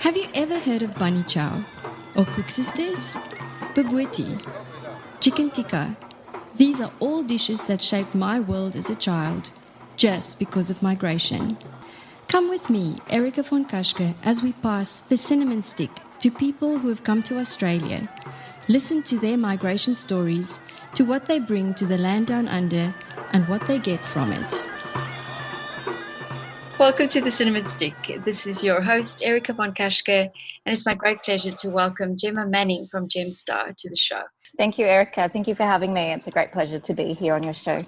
Have you ever heard of bunny chow or cook sisters, babwiti, chicken tikka? These are all dishes that shaped my world as a child, just because of migration. Come with me, Erica von Kashke, as we pass the cinnamon stick to people who have come to Australia. Listen to their migration stories, to what they bring to the land down under, and what they get from it. Welcome to the Cinnamon Stick. This is your host, Erica von Kashke, and it's my great pleasure to welcome Gemma Manning from Gemstar to the show. Thank you, Erica. Thank you for having me. It's a great pleasure to be here on your show.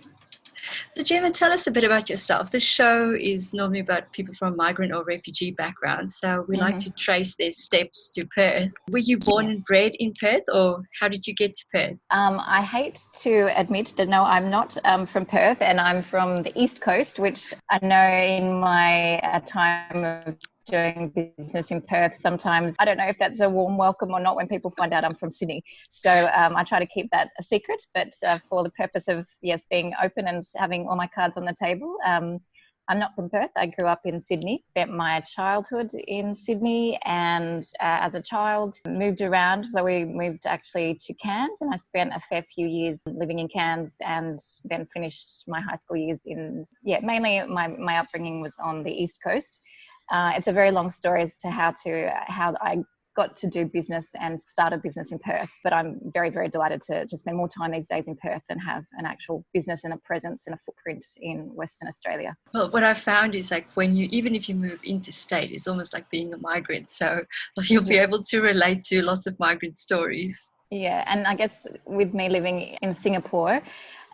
So Gemma, tell us a bit about yourself. This show is normally about people from migrant or refugee backgrounds, so we like to trace their steps to Perth. Were you born and bred in Perth, or how did you get to Perth? I hate to admit that no, I'm not from Perth, and I'm from the East Coast, which I know in my time of doing business in Perth, sometimes I don't know if that's a warm welcome or not when people find out I'm from Sydney. So I try to keep that a secret, but for the purpose of, being open and having all my cards on the table, I'm not from Perth. I grew up in Sydney, spent my childhood in Sydney, and as a child moved around. So we moved actually to Cairns, and I spent a fair few years living in Cairns, and then finished my high school years in, mainly my upbringing was on the East Coast. It's a very long story as to how I got to do business and start a business in Perth, but I'm very, very delighted to spend more time these days in Perth and have an actual business and a presence and a footprint in Western Australia. Well, what I found is like even if you move interstate, it's almost like being a migrant. So you'll be able to relate to lots of migrant stories. Yeah, and I guess with me living in Singapore,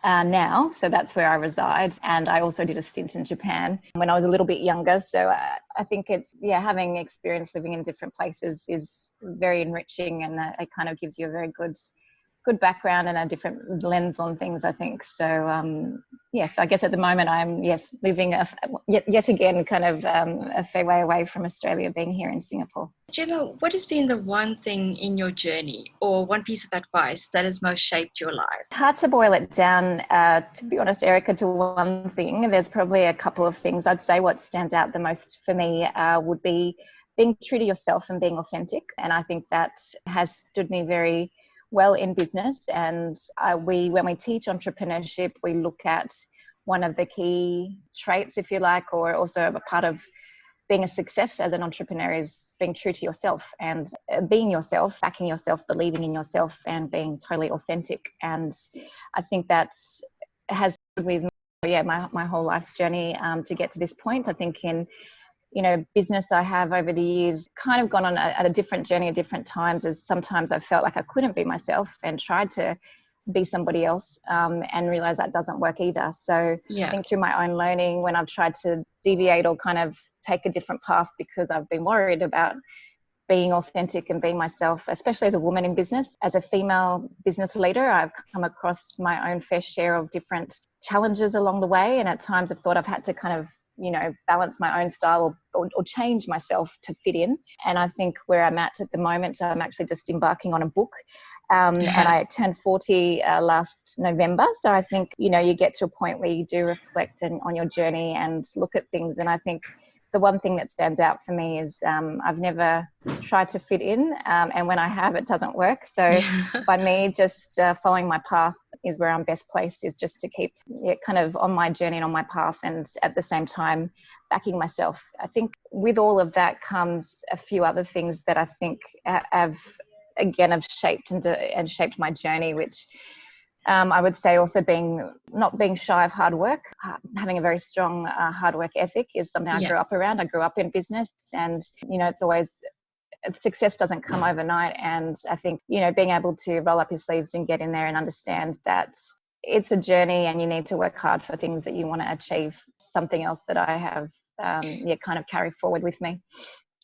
now, so that's where I reside, and I also did a stint in Japan when I was a little bit younger, so I think it's having experience living in different places is very enriching, and it kind of gives you a very good background and a different lens on things, I think. So yes, I guess at the moment I'm living yet again kind of a fair way away from Australia, being here in Singapore. Gemma, what has been the one thing in your journey or one piece of advice that has most shaped your life? It's hard to boil it down, to be honest, Erica, to one thing. There's probably a couple of things. I'd say what stands out the most for me would be being true to yourself and being authentic. And I think that has stood me very well in business. And when we teach entrepreneurship, we look at one of the key traits, if you like, or also a part of being a success as an entrepreneur is being true to yourself and being yourself, backing yourself, believing in yourself, and being totally authentic. And I think that has with me, my whole life's journey to get to this point. I think in business I have over the years kind of gone on at a different journey at different times, as sometimes I felt like I couldn't be myself and tried to be somebody else and realize that doesn't work either. So I think through my own learning, when I've tried to deviate or kind of take a different path because I've been worried about being authentic and being myself, especially as a woman in business, as a female business leader, I've come across my own fair share of different challenges along the way. And at times I've thought I've had to kind of balance my own style or change myself to fit in. And I think where I'm at the moment, I'm actually just embarking on a book. And I turned 40 last November. So I think, you get to a point where you do reflect on your journey and look at things. And I think the one thing that stands out for me is I've never tried to fit in. And when I have, it doesn't work. So by me just following my path is where I'm best placed, is just to keep kind of on my journey and on my path, and at the same time backing myself. I think with all of that comes a few other things that I think have shaped and shaped my journey, which I would say also not being shy of hard work, having a very strong hard work ethic is something I grew up around. I grew up in business, and it's always, success doesn't come overnight. And I think being able to roll up your sleeves and get in there and understand that it's a journey and you need to work hard for things that you want to achieve. Something else that I have kind of carry forward with me.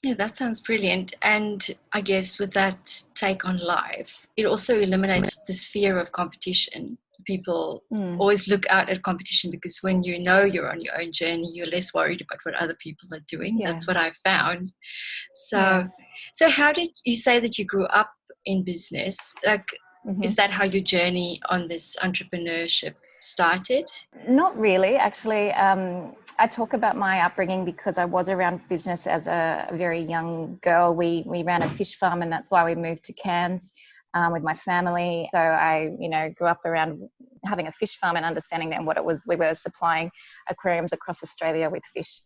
Yeah, that sounds brilliant. And I guess with that take on life, it also eliminates this fear of competition. People always look out at competition because when you're on your own journey, you're less worried about what other people are doing. Yeah. That's what I found. So how did you say that you grew up in business? Like, is that how your journey on this entrepreneurship started? Not really, actually. I talk about my upbringing because I was around business as a very young girl. We ran a fish farm, and that's why we moved to Cairns with my family. So I, grew up around having a fish farm and understanding then what it was. We were supplying aquariums across Australia with fish.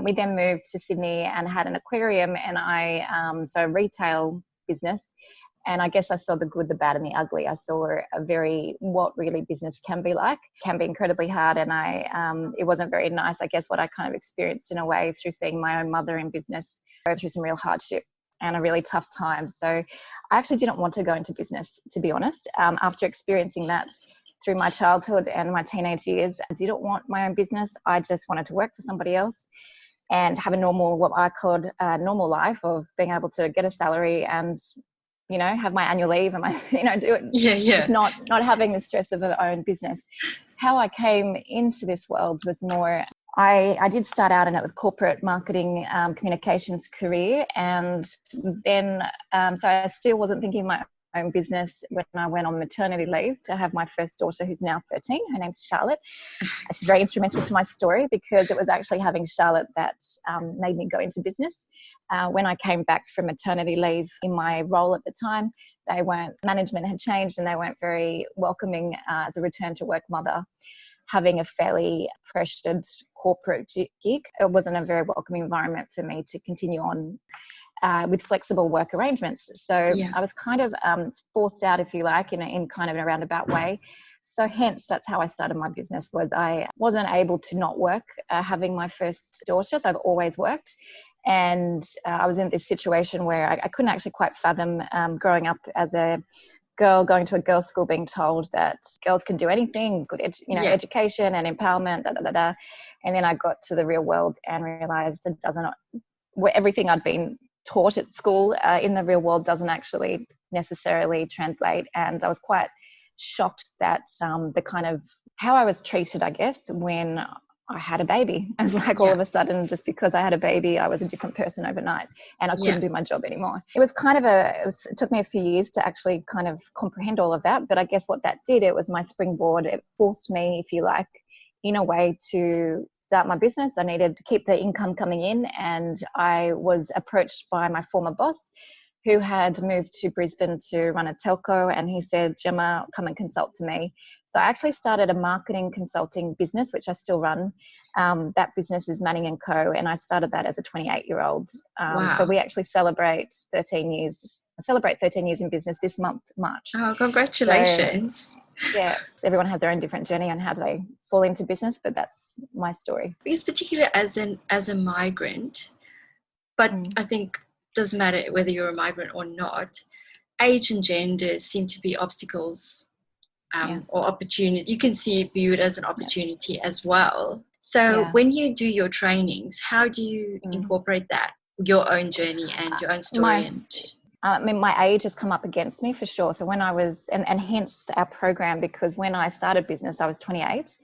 We then moved to Sydney and had an aquarium, and so a retail business. And I guess I saw the good, the bad, and the ugly. I saw what really business can be like. It can be incredibly hard, and it wasn't very nice. I guess what I kind of experienced in a way through seeing my own mother in business go through some real hardship and a really tough time. So I actually didn't want to go into business, to be honest. After experiencing that through my childhood and my teenage years, I didn't want my own business. I just wanted to work for somebody else and have a normal, what I called a normal life of being able to get a salary and have my annual leave and do it. Just not having the stress of our own business. How I came into this world was more, I did start out in it with corporate marketing, communications career. And then, so I still wasn't thinking my own business when I went on maternity leave to have my first daughter, who's now 13. Her name's Charlotte. She's very instrumental to my story because it was actually having Charlotte that made me go into business. When I came back from maternity leave in my role at the time, management had changed and they weren't very welcoming as a return to work mother. Having a fairly pressured corporate gig, it wasn't a very welcoming environment for me to continue on with flexible work arrangements. So I was kind of forced out, if you like, in kind of a roundabout way. So hence, that's how I started my business. Was I wasn't able to not work having my first daughter. So I've always worked. And I was in this situation where I couldn't actually quite fathom growing up as a girl, going to a girls' school, being told that girls can do anything, good education and empowerment, And then I got to the real world and realized it doesn't, everything I'd been taught at school in the real world doesn't actually necessarily translate. And I was quite shocked that the kind of how I was treated, I guess, when I had a baby. I was like, all of a sudden, just because I had a baby, I was a different person overnight and I couldn't do my job anymore. It was kind of it took me a few years to actually kind of comprehend all of that. But I guess what that did, it was my springboard. It forced me, if you like, in a way to start my business. I needed to keep the income coming in. And I was approached by my former boss who had moved to Brisbane to run a telco. And he said, Gemma, come and consult to me. So I actually started a marketing consulting business, which I still run. That business is Manning & Co. And I started that as a 28-year-old. Wow. So we actually celebrate 13 years in business this month, March. Oh, congratulations. So, yes, everyone has their own different journey on how they fall into business, but that's my story. Because particularly as a migrant, but I think it doesn't matter whether you're a migrant or not, age and gender seem to be obstacles or opportunity. You can view it as an opportunity as well. So when you do your trainings, how do you incorporate that, your own journey and your own story? I mean, my age has come up against me for sure. So when I was, and hence our program, because when I started business, I was 28.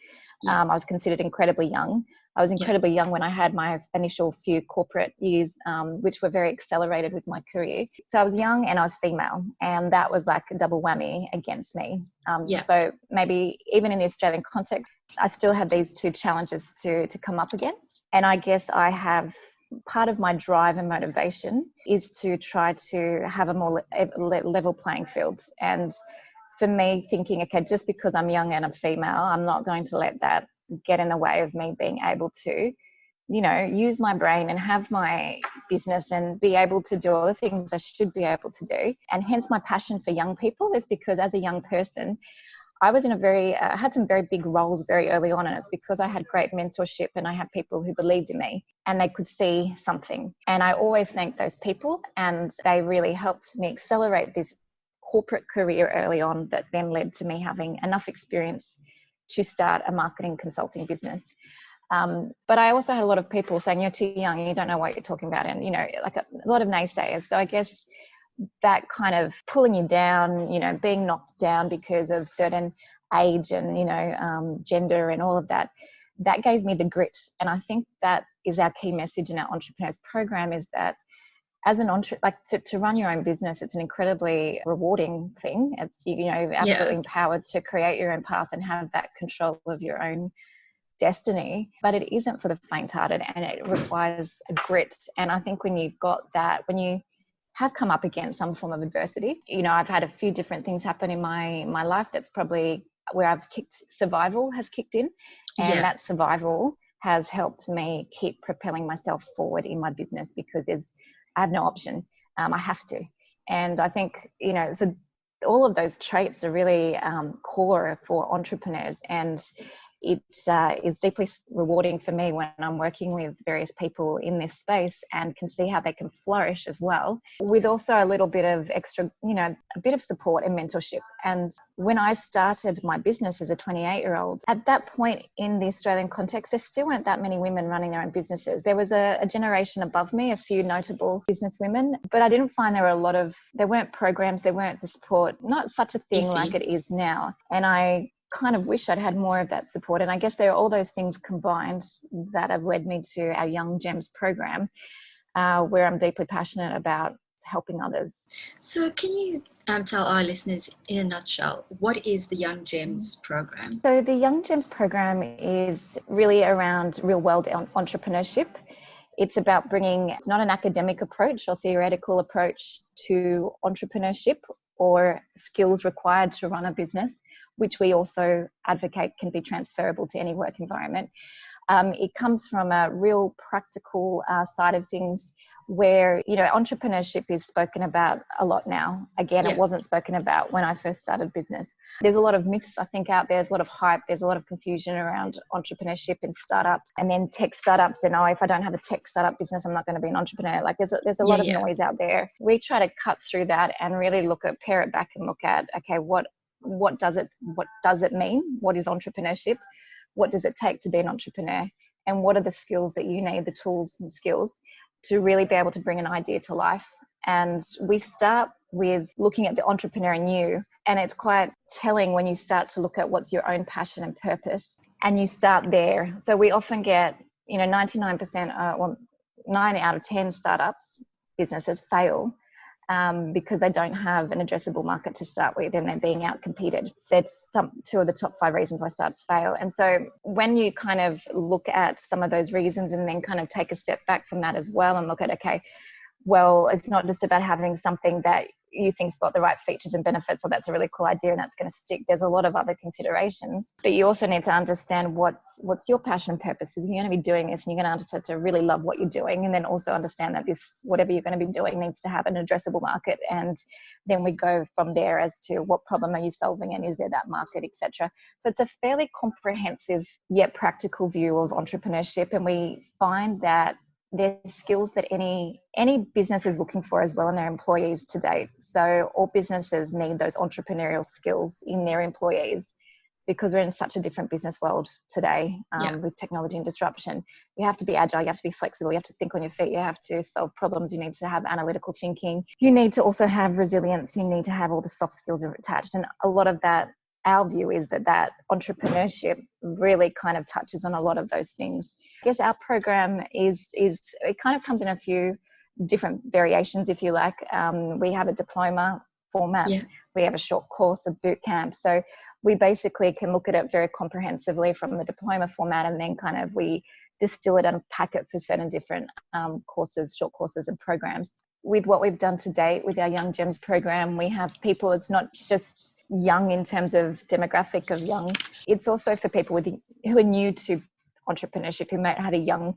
I was considered incredibly young. I was incredibly young when I had my initial few corporate years, which were very accelerated with my career. So I was young and I was female, and that was like a double whammy against me. So maybe even in the Australian context, I still have these two challenges to come up against. And I guess I have part of my drive and motivation is to try to have a more level playing field. And for me, thinking, okay, just because I'm young and I'm female, I'm not going to let that get in the way of me being able to, use my brain and have my business and be able to do all the things I should be able to do. And hence my passion for young people is because as a young person, I was in had some very big roles very early on, and it's because I had great mentorship and I had people who believed in me and they could see something. And I always thank those people, and they really helped me accelerate this corporate career early on that then led to me having enough experience to start a marketing consulting business. But I also had a lot of people saying, you're too young, you don't know what you're talking about, and, like a lot of naysayers. So I guess that kind of pulling you down, being knocked down because of certain age and, gender and all of that, that gave me the grit. And I think that is our key message in our entrepreneurs program, is that as an to run your own business, it's an incredibly rewarding thing. It's, absolutely empowered to create your own path and have that control of your own destiny, but it isn't for the faint-hearted, and it requires a grit. And I think when you've got that, when you have come up against some form of adversity, I've had a few different things happen in my life. That's probably where survival has kicked in, and that survival has helped me keep propelling myself forward in my business, because I have no option. I have to. And I think, so all of those traits are really core for entrepreneurs, and it is deeply rewarding for me when I'm working with various people in this space and can see how they can flourish as well, with also a little bit of extra, a bit of support and mentorship. And when I started my business as a 28-year-old, at that point in the Australian context, there still weren't that many women running their own businesses. There was a generation above me, a few notable business women, but I didn't find there weren't programs, there weren't the support, not such a thing like it is now. And I kind of wish I'd had more of that support. And I guess there are all those things combined that have led me to our YoungGems program, where I'm deeply passionate about helping others. So can you tell our listeners in a nutshell, what is the YoungGems program? So the YoungGems program is really around real world entrepreneurship. It's about it's not an academic approach or theoretical approach to entrepreneurship or skills required to run a business, which we also advocate can be transferable to any work environment. It comes from a real practical side of things where, entrepreneurship is spoken about a lot now. Again, It wasn't spoken about when I first started business. There's a lot of myths, I think, out there. There's a lot of hype. There's a lot of confusion around entrepreneurship and startups, and then tech startups. And if I don't have a tech startup business, I'm not going to be an entrepreneur. Like there's a lot of noise out there. We try to cut through that and really pare it back and look at, okay, what does it mean? What is entrepreneurship? What does it take to be an entrepreneur? And what are the skills that you need, the tools and skills to really be able to bring an idea to life? And we start with looking at the entrepreneur in you. And it's quite telling when you start to look at what's your own passion and purpose, and you start there. So we often get, 99%, 9 out of 10 businesses fail because they don't have an addressable market to start with, and they're being out-competed. That's two of the top 5 reasons why startups fail. And so when you kind of look at some of those reasons and then kind of take a step back from that as well and look at, okay, well, it's not just about having something that you think's got the right features and benefits, or that's a really cool idea and that's going to stick. There's a lot of other considerations, but you also need to understand what's your passion and purpose. Is you're going to be doing this, and you're going to understand to really love what you're doing, and then also understand that whatever you're going to be doing needs to have an addressable market. And then we go from there as to what problem are you solving, and is there that market, etc. So it's a fairly comprehensive yet practical view of entrepreneurship, and we find that there's skills that any business is looking for as well in their employees today. So all businesses need those entrepreneurial skills in their employees, because we're in such a different business world today with technology and disruption. You have to be agile, you have to be flexible, you have to think on your feet, you have to solve problems, you need to have analytical thinking, you need to also have resilience, you need to have all the soft skills attached. And a lot of that, our view is that entrepreneurship really kind of touches on a lot of those things. I guess our program it kind of comes in a few different variations, if you like. We have a diploma format. We have a short course, a boot camp. So we basically can look at it very comprehensively from the diploma format, and then kind of we distill it and pack it for certain different courses, short courses and programs. With what we've done to date with our YoungGems program, we have people, it's not just young in terms of demographic of young, it's also for people who are new to entrepreneurship, who might have a young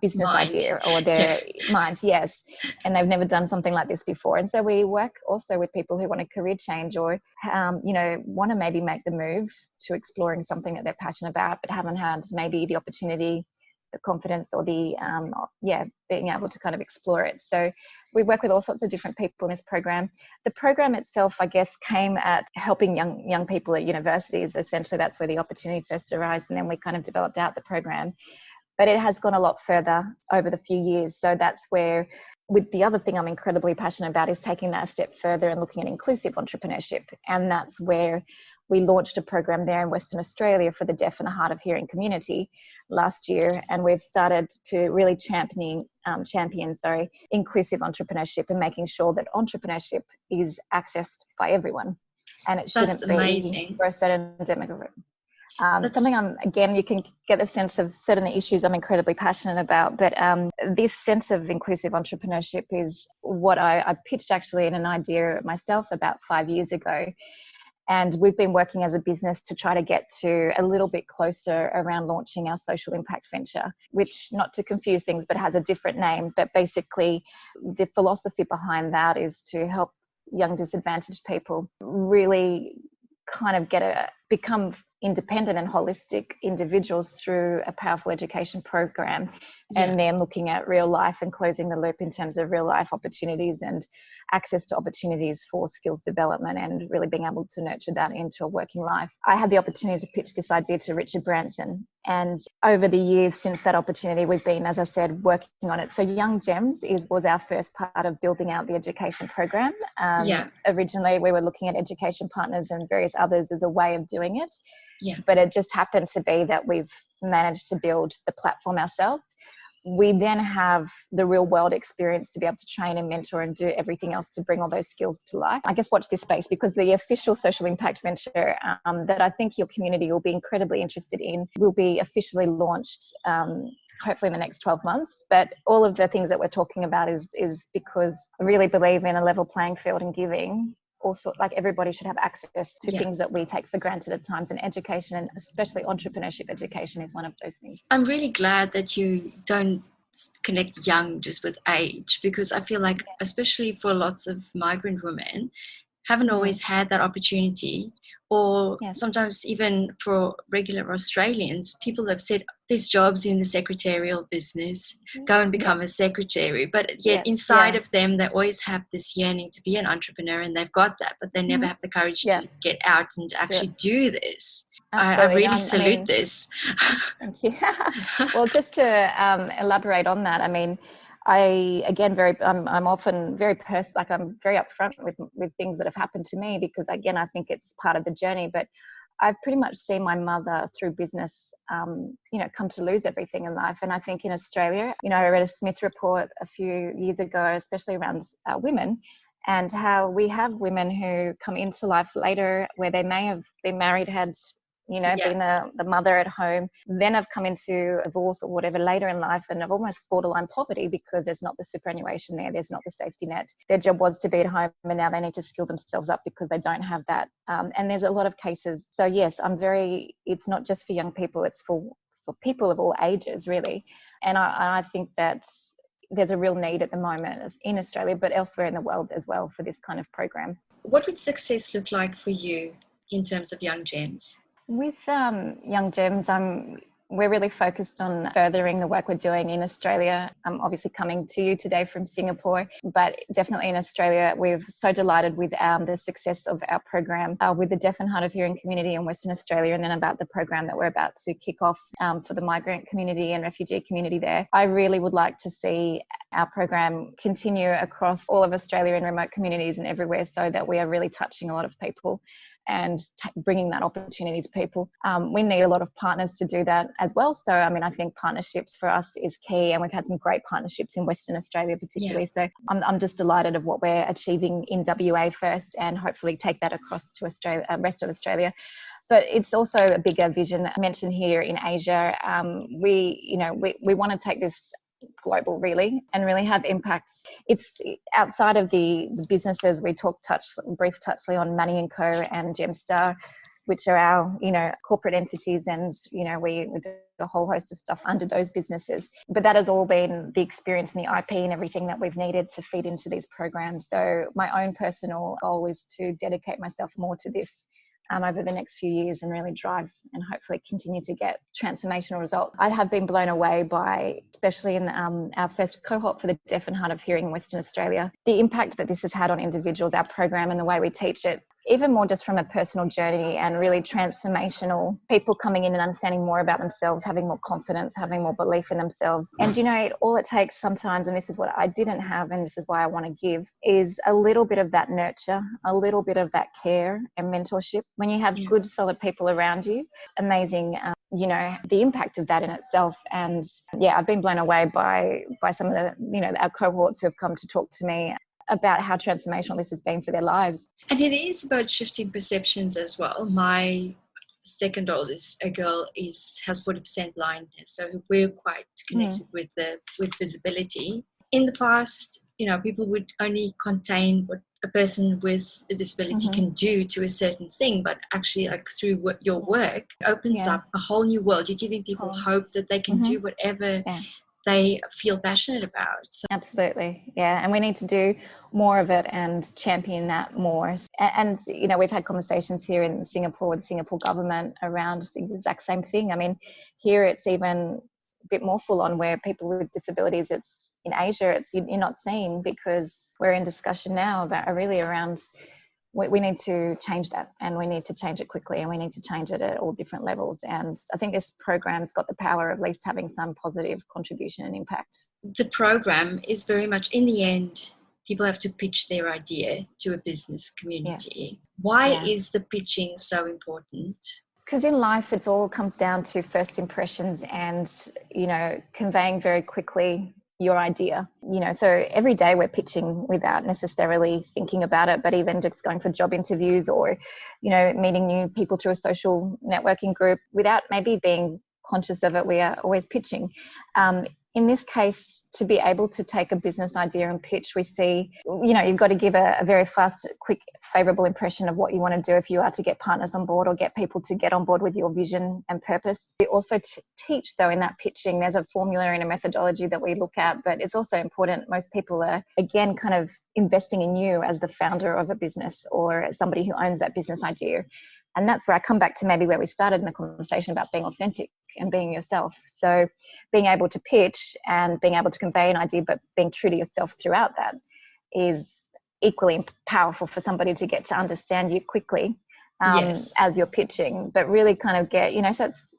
business idea or their minds, and they've never done something like this before. And so we work also with people who want a career change, or want to maybe make the move to exploring something that they're passionate about but haven't had maybe the opportunity, the confidence, or the being able to kind of explore it. So we work with all sorts of different people in this program. The program itself, I guess, came at helping young people at universities. Essentially, that's where the opportunity first arose, and then we kind of developed out the program. But it has gone a lot further over the few years. So that's where, with the other thing I'm incredibly passionate about, is taking that a step further and looking at inclusive entrepreneurship. And that's where we launched a program there in Western Australia for the deaf and the hard of hearing community last year. And we've started to really champion inclusive entrepreneurship and making sure that entrepreneurship is accessed by everyone. And it shouldn't be for a certain demographic. Something you can get a sense of certain issues I'm incredibly passionate about, but this sense of inclusive entrepreneurship is what I pitched actually in an idea myself about 5 years ago. And we've been working as a business to try to get to a little bit closer around launching our social impact venture, which, not to confuse things, but has a different name. But basically, the philosophy behind that is to help young disadvantaged people really kind of become independent and holistic individuals through a powerful education program, and then looking at real life and closing the loop in terms of real life opportunities and access to opportunities for skills development, and really being able to nurture that into a working life. I had the opportunity to pitch this idea to Richard Branson, and over the years since that opportunity, we've been, as I said, working on it. So YoungGems was our first part of building out the education program. Originally, we were looking at education partners and various others as a way of doing it. But it just happened to be that we've managed to build the platform ourselves. We then have the real world experience to be able to train and mentor and do everything else to bring all those skills to life. I guess watch this space, because the official social impact venture that I think your community will be incredibly interested in will be officially launched hopefully in the next 12 months. But all of the things that we're talking about is because I really believe in a level playing field and giving. Also, like, everybody should have access to things that we take for granted at times, and education, and especially entrepreneurship education, is one of those things. I'm really glad that you don't connect young just with age, because I feel like, especially for lots of migrant women, haven't always had that opportunity. Or sometimes even for regular Australians, people have said, there's jobs in the secretarial business, go and become a secretary. But yet inside of them, they always have this yearning to be an entrepreneur, and they've got that, but they never have the courage to get out and actually do this. I really salute this. Thank you. Well, just to elaborate on that, I mean, I'm often very I'm very upfront with things that have happened to me, because again, I think it's part of the journey. But I've pretty much seen my mother through business, come to lose everything in life. And I think in Australia, I read a Smith report a few years ago, especially around women, and how we have women who come into life later where they may have been married, had been the mother at home, then have come into divorce or whatever later in life, and have almost borderline poverty because there's not the superannuation there's not the safety net. Their job was to be at home, and now they need to skill themselves up because they don't have that. And there's a lot of cases. So yes, it's not just for young people, it's for people of all ages, really. And I think that there's a real need at the moment in Australia, but elsewhere in the world as well, for this kind of program. What would success look like for you in terms of YoungGems? With YoungGems, we're really focused on furthering the work we're doing in Australia. I'm obviously coming to you today from Singapore, but definitely in Australia, we're so delighted with the success of our program with the deaf and hard of hearing community in Western Australia, and then about the program that we're about to kick off for the migrant community and refugee community there. I really would like to see our program continue across all of Australia in remote communities and everywhere, so that we are really touching a lot of people and bringing that opportunity to people. We need a lot of partners to do that as well. So, I think partnerships for us is key, and we've had some great partnerships in Western Australia particularly. So I'm just delighted of what we're achieving in WA first, and hopefully take that across to Australia, rest of Australia. But it's also a bigger vision. I mentioned here in Asia, we want to take this global, really, and really have impacts. It's outside of the businesses. We touchly on Money & Co and Gemstar, which are our corporate entities, and we do a whole host of stuff under those businesses. But that has all been the experience and the IP and everything that we've needed to feed into these programs. So my own personal goal is to dedicate myself more to this over the next few years, and really drive and hopefully continue to get transformational results. I have been blown away by, especially in our first cohort for the deaf and hard of hearing in Western Australia, the impact that this has had on individuals, our program and the way we teach it. Even more just from a personal journey, and really transformational, people coming in and understanding more about themselves, having more confidence, having more belief in themselves. And all it takes sometimes, and this is what I didn't have, and this is why I want to give, is a little bit of that nurture, a little bit of that care and mentorship. When you have good, solid people around you, it's amazing, the impact of that in itself. And I've been blown away by some of the, our cohorts who have come to talk to me about how transformational this has been for their lives. And it is about shifting perceptions as well. My second oldest, a girl, has 40% blindness, so we're quite connected with visibility. In the past, people would only contain what a person with a disability can do to a certain thing, but actually, like, through your work, it opens up a whole new world. You're giving people hope that they can do whatever they feel passionate about. So. Absolutely. Yeah. And we need to do more of it and champion that more. And we've had conversations here in Singapore with the Singapore government around the exact same thing. I mean, here it's even a bit more full on, where people with disabilities, it's in Asia, you're not seen, because we're in discussion now about really around, we need to change that, and we need to change it quickly, and we need to change it at all different levels. And I think this program's got the power of at least having some positive contribution and impact. The program is very much, in the end, people have to pitch their idea to a business community. Yeah. Why is the pitching so important? Because in life, it all comes down to first impressions and, conveying very quickly your idea. So every day we're pitching without necessarily thinking about it, but even just going for job interviews or, meeting new people through a social networking group, without maybe being conscious of it, we are always pitching. In this case, to be able to take a business idea and pitch, we see, you've got to give a very fast, quick, favourable impression of what you want to do if you are to get partners on board or get people to get on board with your vision and purpose. We also teach, though, in that pitching, there's a formula and a methodology that we look at, but it's also important. Most people are, again, kind of investing in you as the founder of a business or as somebody who owns that business idea. And that's where I come back to maybe where we started in the conversation about being authentic and being yourself. So being able to pitch and being able to convey an idea, but being true to yourself throughout that, is equally powerful for somebody to get to understand you quickly as you're pitching, but really kind of get, so it's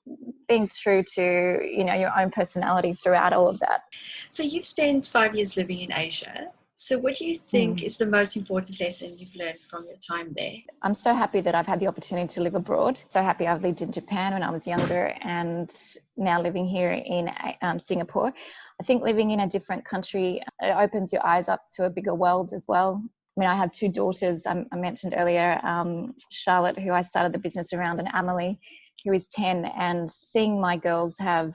being true to, your own personality throughout all of that. So you've spent 5 years living in Asia. So what do you think is the most important lesson you've learned from your time there? I'm so happy that I've had the opportunity to live abroad. So happy I've lived in Japan when I was younger, and now living here in Singapore. I think living in a different country, it opens your eyes up to a bigger world as well. I mean, I have two daughters. I mentioned earlier, Charlotte, who I started the business around, and Amelie, who is 10, and seeing my girls have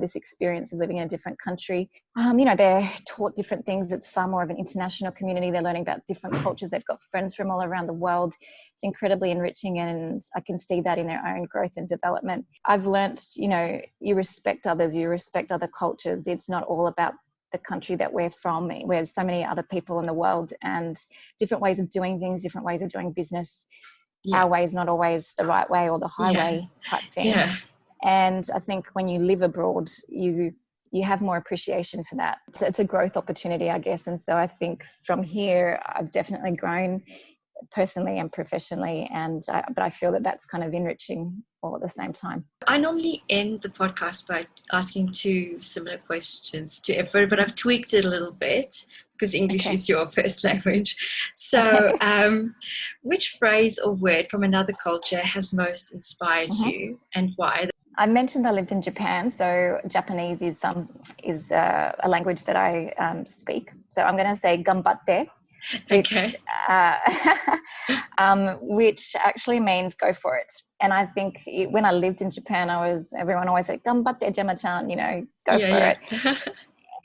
this experience of living in a different country. They're taught different things. It's far more of an international community. They're learning about different cultures. They've got friends from all around the world. It's incredibly enriching, and I can see that in their own growth and development. I've learnt, you respect others, you respect other cultures. It's not all about the country that we're from. There's so many other people in the world and different ways of doing things, different ways of doing business. Our way is not always the right way or the highway type thing. Yeah. And I think when you live abroad, you have more appreciation for that. So it's a growth opportunity, I guess. And so I think from here, I've definitely grown personally and professionally. But I feel that that's kind of enriching all at the same time. I normally end the podcast by asking two similar questions to everybody, but I've tweaked it a little bit because English is your first language. So which phrase or word from another culture has most inspired you, and why? I mentioned I lived in Japan, so Japanese is a language that I speak. So I'm going to say "gambatte," which actually means "go for it." And I think when I lived in Japan, everyone always said "gambatte, Gemma-chan," go for it.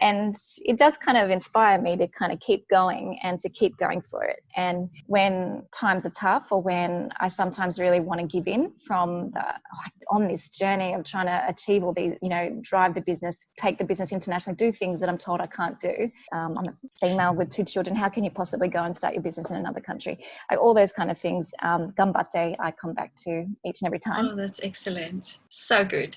And it does kind of inspire me to kind of keep going and to keep going for it. And when times are tough, or when I sometimes really want to give in from on this journey of trying to achieve all these, drive the business, take the business internationally, do things that I'm told I can't do. I'm a female with 2 children. How can you possibly go and start your business in another country? All those kind of things. Gambatte, I come back to each and every time. Oh, that's excellent. So good.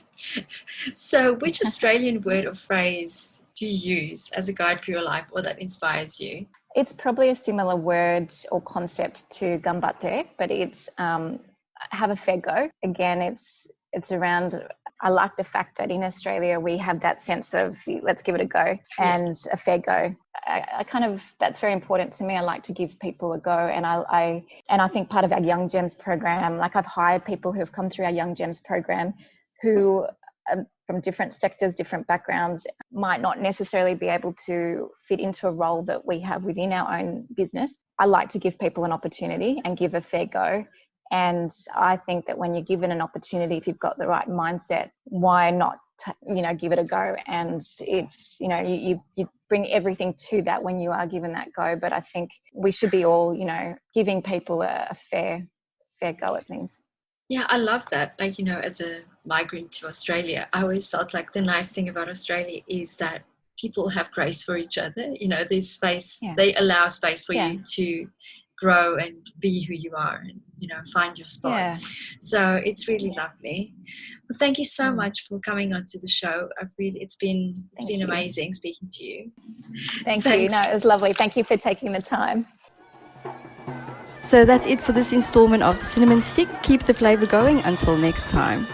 So which Australian word or phrase do you use as a guide for your life, or that inspires you? It's probably a similar word or concept to gambatte, but it's have a fair go. Again, it's around, I like the fact that in Australia we have that sense of let's give it a go and a fair go. I kind of, that's very important to me. I like to give people a go, and I think part of our YoungGems program, like I've hired people who have come through our YoungGems program who from different sectors, different backgrounds, might not necessarily be able to fit into a role that we have within our own business. I like to give people an opportunity and give a fair go And I think that when you're given an opportunity, if you've got the right mindset, why not, give it a go? And it's, you bring everything to that when you are given that go. But I think we should be all, giving people a fair go at things. Yeah, I love that. Like, as a migrant to Australia, I always felt like the nice thing about Australia is that people have grace for each other. There's space. Yeah. They allow space for you to grow and be who you are and, find your spot. Yeah. So it's really lovely. Well, thank you so much for coming onto the show. It's been amazing speaking to you. Thanks. You. No, it was lovely. Thank you for taking the time. So that's it for this installment of the Cinnamon Stick. Keep the flavor going until next time.